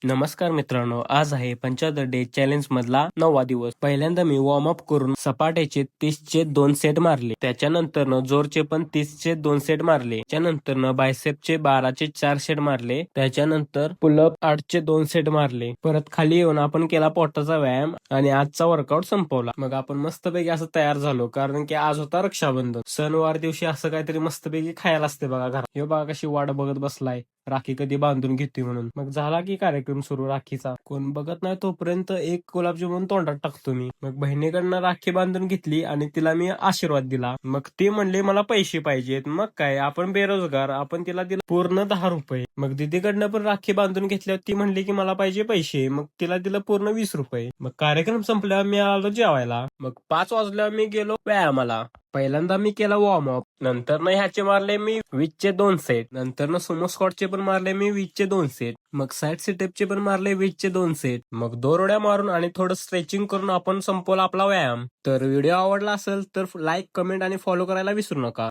नमस्कार मित्रांनो, आज आहे 75 डे चॅलेंज मधला 9वा दिवस. पहिल्यांदा मी वॉर्मअप करून सपाट्याचे 30चे 2 सेट मारले. त्याच्यानंतर जोरचे पण 30चे 2 सेट मारले. त्याच्यानंतर बायसेपचे 12चे 4 सेट मारले. त्याच्यानंतर पुलअप 8चे 2 सेट मारले. परत खाली येऊन आपण केला पोटाचा व्यायाम आणि आजचा वर्कआउट संपवला. मग आपण मस्तपैकी असं तयार झालो, कारण की आज होता रक्षाबंधन. सणवार दिवशी असं काहीतरी मस्तपैकी खायला असते बघा घरात. हे बघा कशी वाट बघत बसलाय, राखी कधी बांधून घेते म्हणून. मग झाला की कार्यक्रम सुरू राखीचा. कोण बघत नाही तोपर्यंत एक गुलाबजामुन तोंडात टाकतो मी. मग बहिणीकडनं राखी बांधून घेतली आणि तिला मी आशीर्वाद दिला. मग ती म्हणली मला पैसे पाहिजेत. मग काय, आपण बेरोजगार, आपण तिला दिला पूर्ण 10 रुपये. मग दीदीकडनं पण राखी बांधून घेतल्यावर ती म्हणली की मला पाहिजे पैसे. मग तिला दिलं पूर्ण 20 रुपये. मग कार्यक्रम संपल्यावर मी आलो जेवायला. मग 5 वाजल्यावर मी गेलो व्यायामाला. पहिल्यांदा मी केला वॉर्मअप, नंतर ह्याचे मारले मी 20चे 2 सेट, नंतर सुमो स्क्वॉटचे पण मारले मी 20चे 2 सेट, मग साईड सिटअपचे पण मारले 20चे 2 सेट, मग दोरड्या मारून आणि थोडं स्ट्रेचिंग करून आपण संपवला आपला व्यायाम. तर व्हिडिओ आवडला असेल तर लाईक, कमेंट आणि फॉलो करायला विसरू नका.